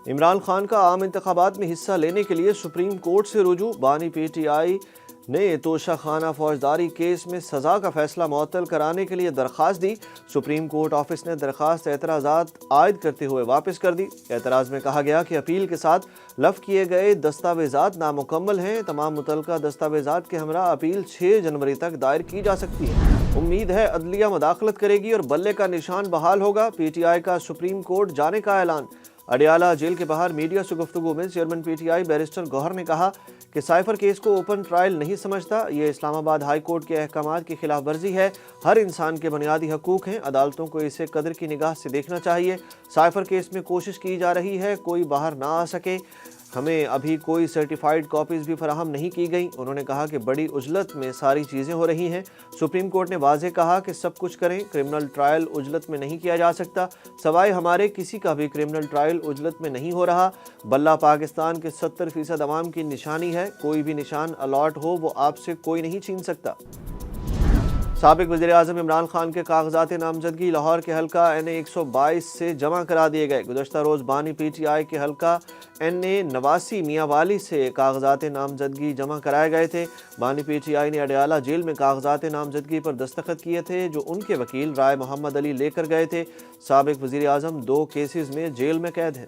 عمران خان کا عام انتخابات میں حصہ لینے کے لیے سپریم کورٹ سے رجوع۔ بانی پی ٹی آئی نے توشہ خانہ فوجداری کیس میں سزا کا فیصلہ معطل کرانے کے لیے درخواست دی۔ سپریم کورٹ آفس نے درخواست اعتراضات عائد کرتے ہوئے واپس کر دی۔ اعتراض میں کہا گیا کہ اپیل کے ساتھ لفظ کیے گئے دستاویزات نامکمل ہیں۔ تمام متعلقہ دستاویزات کے ہمراہ اپیل 6 جنوری تک دائر کی جا سکتی ہے۔ امید ہے عدلیہ مداخلت کرے گی اور بلے کا نشان بحال ہوگا۔ پی ٹی آئی کا سپریم کورٹ جانے کا اعلان۔ اڈیالہ جیل کے باہر میڈیا سے گفتگو میں chairman P T I barrister Gohar نے کہا کہ سائفر کیس کو اوپن ٹرائل نہیں سمجھتا، یہ اسلام آباد ہائی کورٹ کے احکامات کی خلاف ورزی ہے۔ ہر انسان کے بنیادی حقوق ہیں، عدالتوں کو اسے قدر کی نگاہ سے دیکھنا چاہیے۔ سائفر کیس میں کوشش کی جا رہی ہے کوئی باہر نہ آ سکے، ہمیں ابھی کوئی سرٹیفائیڈ کاپیز بھی فراہم نہیں کی گئیں۔ انہوں نے کہا کہ بڑی عجلت میں ساری چیزیں ہو رہی ہیں۔ سپریم کورٹ نے واضح کہا کہ سب کچھ کریں، کرمنل ٹرائل عجلت میں نہیں کیا جا سکتا، سوائے ہمارے کسی کا بھی کرمنل ٹرائل عجلت میں نہیں ہو رہا۔ بلہ پاکستان کے 70% عوام کی نشانی ہے، کوئی بھی نشان الاٹ ہو وہ آپ سے کوئی نہیں چھین سکتا۔ سابق وزیراعظم عمران خان کے کاغذات نامزدگی لاہور کے حلقہ این اے 122 سے جمع کرا دیے گئے۔ گزشتہ روز بانی پی ٹی آئی کے حلقہ این اے 89 میاں والی سے کاغذات نامزدگی جمع کرائے گئے تھے۔ بانی پی ٹی آئی نے اڈیالہ جیل میں کاغذات نامزدگی پر دستخط کیے تھے جو ان کے وکیل رائے محمد علی لے کر گئے تھے۔ سابق وزیراعظم 2 کیسز میں جیل میں قید ہیں۔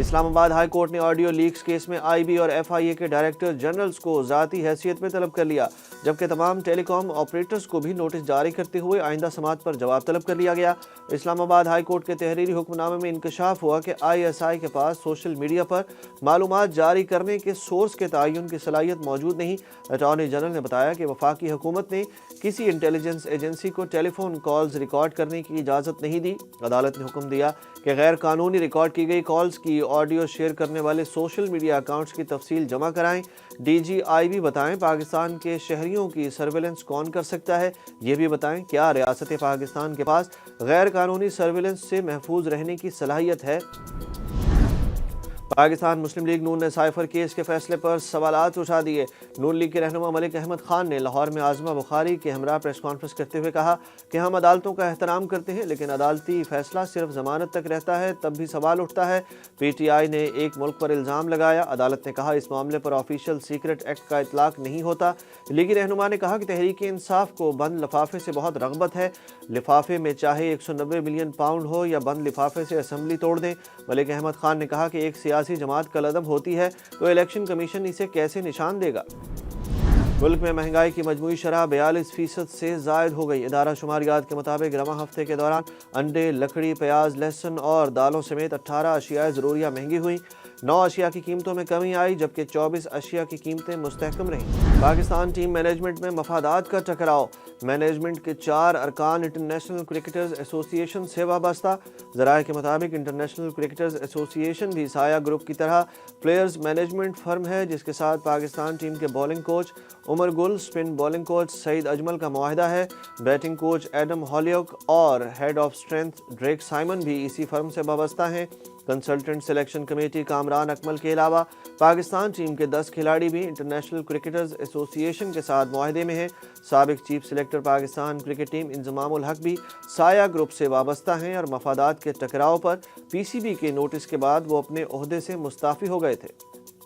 اسلام آباد ہائی کورٹ نے آڈیو لیکس کیس میں آئی بی اور ایف آئی اے کے ڈائریکٹر جنرلز کو ذاتی حیثیت میں طلب کر لیا، جبکہ تمام ٹیلی کام آپریٹرز کو بھی نوٹس جاری کرتے ہوئے آئندہ سماعت پر جواب طلب کر لیا گیا۔ اسلام آباد ہائی کورٹ کے تحریری حکم نامے میں انکشاف ہوا کہ آئی ایس آئی کے پاس سوشل میڈیا پر معلومات جاری کرنے کے سورس کے تعین کی صلاحیت موجود نہیں۔ اٹارنی جنرل نے بتایا کہ وفاقی حکومت نے کسی انٹیلیجنس ایجنسی کو ٹیلی فون کالز ریکارڈ کرنے کی اجازت نہیں دی۔ عدالت نے حکم دیا کہ غیر قانونی ریکارڈ کی گئی کالز کی آڈیو شیئر کرنے والے سوشل میڈیا اکاؤنٹس کی تفصیل جمع کرائیں۔ ڈی جی آئی بھی بتائیں پاکستان کے شہریوں کی سرویلنس کون کر سکتا ہے، یہ بھی بتائیں کیا ریاست پاکستان کے پاس غیر قانونی سرویلنس سے محفوظ رہنے کی صلاحیت ہے۔ پاکستان مسلم لیگ نون نے سائفر کیس کے فیصلے پر سوالات اٹھا دیے۔ نون لیگ کے رہنما ملک احمد خان نے لاہور میں عاصمہ بخاری کے ہمراہ پریس کانفرنس کرتے ہوئے کہا کہ ہم عدالتوں کا احترام کرتے ہیں، لیکن عدالتی فیصلہ صرف ضمانت تک رہتا ہے تب بھی سوال اٹھتا ہے۔ پی ٹی آئی نے ایک ملک پر الزام لگایا، عدالت نے کہا اس معاملے پر آفیشیل سیکرٹ ایکٹ کا اطلاق نہیں ہوتا۔ لیگی رہنما نے کہا کہ تحریک انصاف کو بند لفافے سے بہت رغبت ہے، لفافے میں چاہے 190 ملین پاؤنڈ ہو یا بند لفافے سے اسمبلی توڑ دیں۔ ملک احمد خان نے کہا کہ ایک سیاسی جماعت کل عدم ہوتی ہے تو الیکشن کمیشن اسے کیسے نشان دے گا۔ ملک میں مہنگائی کی مجموعی شرح 42% سے زائد ہو گئی۔ ادارہ شماریات کے مطابق رواں ہفتے کے دوران انڈے، لکڑی، پیاز، لہسن اور دالوں سمیت 18 اشیاء ضروریہ مہنگی ہوئیں۔ 9 اشیاء کی قیمتوں میں کمی آئی جبکہ 24 اشیاء کی قیمتیں مستحکم رہیں۔ پاکستان ٹیم مینجمنٹ میں مفادات کا ٹکراؤ، مینجمنٹ کے 4 ارکان انٹرنیشنل کرکٹرز ایسوسی ایشن سے وابستہ۔ ذرائع کے مطابق انٹرنیشنل کرکٹرز ایسوسی ایشن بھی سایہ گروپ کی طرح پلیئرز مینجمنٹ فرم ہے جس کے ساتھ پاکستان ٹیم کے bowling coach Umar Gul, spin bowling coach Saeed Ajmal کا معاہدہ ہے۔ بیٹنگ کوچ ایڈم ہالیوک اور head of strength Drikus Saaiman بھی اسی فرم سے وابستہ ہیں۔ Consultant selection committee Kamran Akmal کے علاوہ پاکستان ٹیم کے 10 کھلاڑی بھی انٹرنیشنل کرکٹرز ایسوسی ایشن کے ساتھ معاہدے میں ہیں۔ سابق chief selector Pakistan cricket team Inzamam ul-Haq بھی سایہ گروپ سے وابستہ ہیں اور مفادات کے ٹکراؤ پر پی سی بی کے نوٹس کے بعد وہ اپنے عہدے سے مستعفی ہو گئے تھے۔